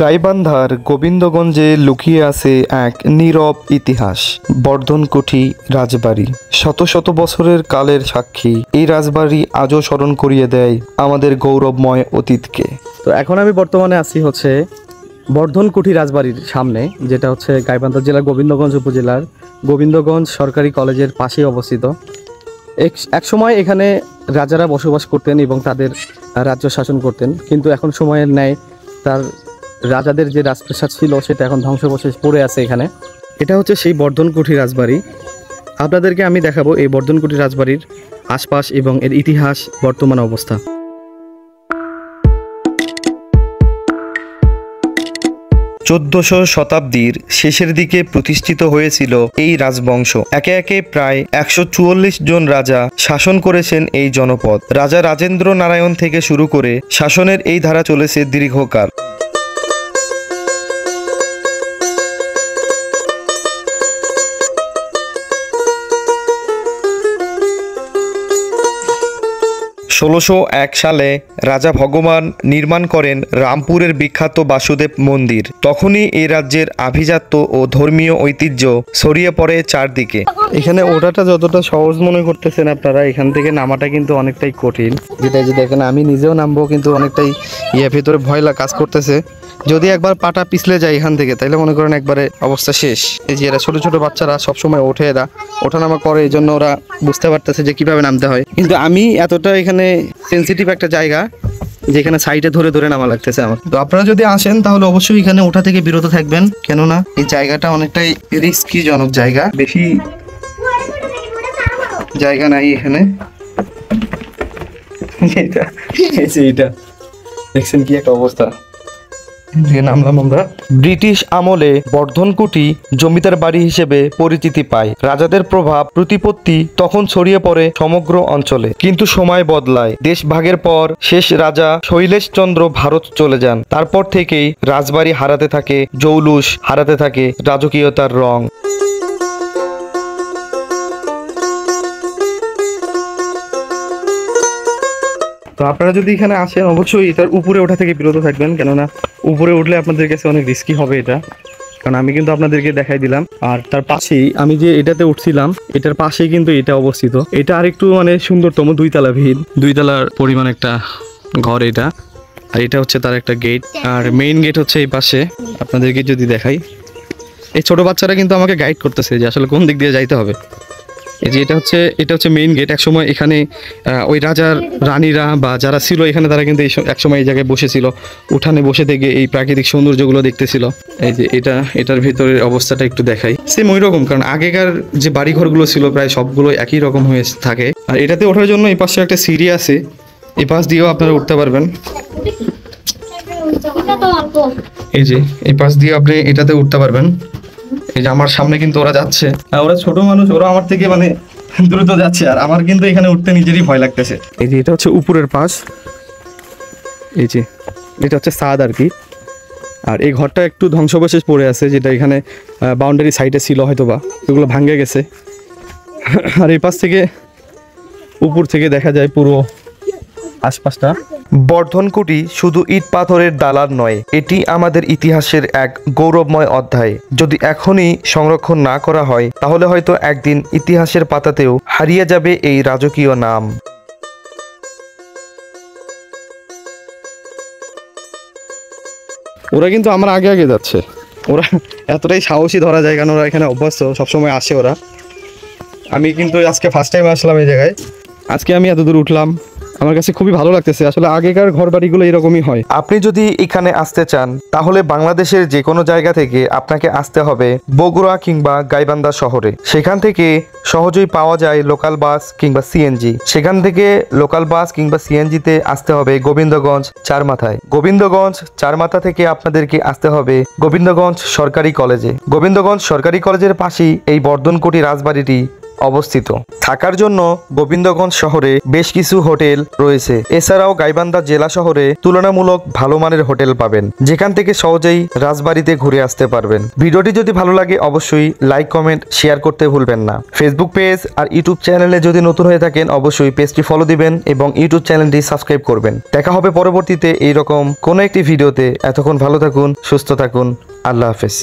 গাইবান্ধার গোবিন্দগঞ্জে লুকিয়ে আছে এক নীরব ইতিহাস। বর্ধনকুঠি রাজবাড়ি শত শত বছরের কালের সাক্ষী। এই রাজবাড়ি আজও স্মরণ করিয়ে দেয় আমাদের গৌরবময় অতীতকে। তো এখন আমি বর্তমানে আছি হচ্ছে বর্ধনকুঠি রাজবাড়ির সামনে, যেটা হচ্ছে গাইবান্ধা জেলার গোবিন্দগঞ্জ উপজেলার গোবিন্দগঞ্জ সরকারি কলেজের পাশেই অবস্থিত। এক সময় এখানে রাজারা বসবাস করতেন এবং তাদের রাজ্য শাসন করতেন, কিন্তু এখন সময়ের ন্যায় তার রাজাদের যে রাজপ্রাসাদ ছিল সেটা এখন ধ্বংসাবশেষ পড়ে আছে এখানে। এটা হচ্ছে সেই বর্ধনকুঠি রাজবাড়ি। আপনাদেরকে আমি দেখাবো এই বর্ধনকুঠি রাজবাড়ির আশপাশ এবং এর ইতিহাস, বর্তমান অবস্থা। 1400 শতাব্দীর শেষের দিকে প্রতিষ্ঠিত হয়েছিল এই রাজবংশ। একে একে প্রায় 144 জন রাজা শাসন করেছেন এই জনপদ। রাজা রাজেন্দ্র নারায়ণ থেকে শুরু করে শাসনের এই ধারা চলেছে দীর্ঘকাল। সালে রাজা ভগবান নির্মাণ করেন রামপুরের বিখ্যাত বাসুদেব মন্দির। তখনই এই রাজ্যের আভিজাত্য ও ধর্মীয় ঐতিহ্য ছড়িয়ে পড়ে চারদিকে। এখানে ওঠাটা যতটা সহজ মনে করতেছেন আপনারা, এখান থেকে নামাটা কিন্তু অনেকটাই কঠিন। যেটা যে দেখেন, আমি নিজেও নামবো কিন্তু অনেকটাই ভেতরে ভয় কাজ করতেছে। যদি একবার পাটা পিছলে যায় এখান থেকে, তাইলে মনে করেন একবারে অবস্থা শেষ। এই যে এরা ছোট ছোট বাচ্চারা সবসময় ওঠে, এরা ওঠানামা করে, এই জন্য ওরা বুঝতে পারতেছে যে কিভাবে নামতে হয়। কিন্তু আমি এতটা এখানে সেন্সিটিভ একটা জায়গা যেখানে সাইডে ধরে ধরে নামা লাগতেছে আমার। তো আপনারা যদি আসেন তাহলে অবশ্যই এখানে ওঠা থেকে বিরত থাকবেন, কেননা এই জায়গাটা অনেকটাই রিস্কি জনক জায়গা। বেশি জায়গা নাই এখানে। এটা দেখছেন কি একটা অবস্থা। নামলাম আমরা। ব্রিটিশ আমলে বর্ধনকুঠি জমিদার বাড়ি হিসেবে পরিচিতি পায়। রাজাদের প্রভাব প্রতিপত্তি তখন ছড়িয়ে পড়ে সমগ্র অঞ্চলে। কিন্তু সময় বদলায়। দেশ ভাগের পর শেষ রাজা শৈলেশ চন্দ্র ভারত চলে যান। তারপর থেকেই রাজবাড়ি হারাতে থাকে জৌলুস, হারাতে থাকে রাজকীয়তার রং। তো আপনারা যদি এখানে আসেন অবশ্যই এটার উপরে ওঠা থেকে বিরত থাকবেন, কেননা উপরে উঠলে আপনাদের কাছে অনেক রিস্কি হবে এটা। কারণ আমি কিন্তু আপনাদেরকে দেখাই দিলাম, আর তার পাশেই আমি যে এটাতে উঠছিলাম এটার পাশেই কিন্তু এটা অবস্থিত। এটা আরেকটু মানে সুন্দরতম, 2 তলা ভিড়, 2 তলার পরিমাণ একটা ঘর এটা। আর এটা হচ্ছে তার একটা গেট, আর মেইন গেট হচ্ছে এই পাশে। আপনাদেরকে যদি দেখাই, এই ছোট বাচ্চারা কিন্তু আমাকে গাইড করতেছে যে আসলে কোন দিক দিয়ে যাইতে হবে। এই যে এটা হচ্ছে মেইন গেট। একসময় এখানে ওই রাজার রানীরা বা যারা ছিল এখানে, তারা কিন্তু একসময় এই জায়গায় বসেছিল, উঠানে বসে থেকে এই প্রাকৃতিক সৌন্দর্যগুলো দেখতেছিল। এই যে এটার ভিতরের অবস্থাটা একটু দেখাই, সেম ওই রকম। কারণ আগেকার যে বাড়িঘরগুলো ছিল প্রায় সবগুলো একই রকম হয়ে থাকে। আর এটাতে ওঠার জন্য এই পাশে একটা সিঁড়ি আছে, এই পাশ দিয়েও আপনারা উঠতে পারবেন। এই যে এই পাশ দিয়ে আপনি এটাতে উঠতে পারবেন। এই যে আমার সামনে কিন্তু ওরা যাচ্ছে, ওরা ছোট মানুষ, ওরা আমার থেকে মানে দ্রুত যাচ্ছে, আর আমার কিন্তু এখানে উঠতে নিজেরই ভয় লাগতেছে। এই যে এটা হচ্ছে উপরের পাশ, এই যে এটা হচ্ছে ছাদ আর কি। আর এই ঘরটা একটু ধ্বংসাবশেষ পড়ে আছে, যেটা এখানে বাউন্ডারি সাইডে ছিল হয়তোবা, এগুলো ভাঙে গেছে। আর এই পাশ থেকে উপর থেকে দেখা যায় পুরো আশপাশটা। বর্ধনকুটি শুধু ইট পাথরের দালান নয়, এটি আমাদের ইতিহাসের এক গৌরবময় অধ্যায়। যদি এখনই সংরক্ষণ না করা হয় তাহলে হয়তো একদিন ইতিহাসের পাতাতেও হারিয়ে যাবে এই রাজকীয় নাম। ওরা কিন্তু আমার আগে আগে যাচ্ছে, ওরা এতটাই সাহসী ধরা যায়, কারণ ওরা এখানে অভ্যস্ত, সবসময় আসে ওরা। আমি কিন্তু আজকে ফার্স্ট টাইম আসলাম এই জায়গায়। আজকে আমি এত দূর উঠলাম, আমার কাছে খুবই ভালো লাগতেছে। আসলে আগেকার ঘর বাড়িগুলো এরকমই হয়। আপনি যদি এখানে আসতে চান তাহলে বাংলাদেশের যে কোনো জায়গা থেকে আপনাকে আসতে হবে বগুড়া কিংবা গাইবান্ধা শহরে। সেখান থেকে সহজেই পাওয়া যায় লোকাল বাস কিংবা সিএনজি। সেখান থেকে লোকাল বাস কিংবা সিএনজিতে আসতে হবে গোবিন্দগঞ্জ চারমাথায়। গোবিন্দগঞ্জ চারমাথা থেকে আপনাদেরকে আসতে হবে গোবিন্দগঞ্জ সরকারি কলেজে। গোবিন্দগঞ্জ সরকারি কলেজের পাশেই এই বর্ধনকুটি রাজবাড়িটি অবস্থিত। থাকার জন্য গোবিন্দগঞ্জ শহরে বেশ কিছু হোটেল রয়েছে। এছাড়াও গাইবান্ধা জেলা শহরে তুলনামূলক ভালো মানের হোটেল পাবেন, যেখান থেকে সহজেই রাজবাড়িতে ঘুরে আসতে পারবেন। ভিডিওটি যদি ভালো লাগে অবশ্যই লাইক, কমেন্ট, শেয়ার করতে ভুলবেন না। ফেসবুক পেজ আর ইউটিউব চ্যানেলে যদি নতুন হয়ে থাকেন অবশ্যই পেজটি ফলো দিবেন এবং ইউটিউব চ্যানেলটি সাবস্ক্রাইব করবেন। দেখা হবে পরবর্তীতে এইরকম কোনো একটি ভিডিওতে। এতক্ষণ ভালো থাকুন, সুস্থ থাকুন। আল্লাহ হাফেজ।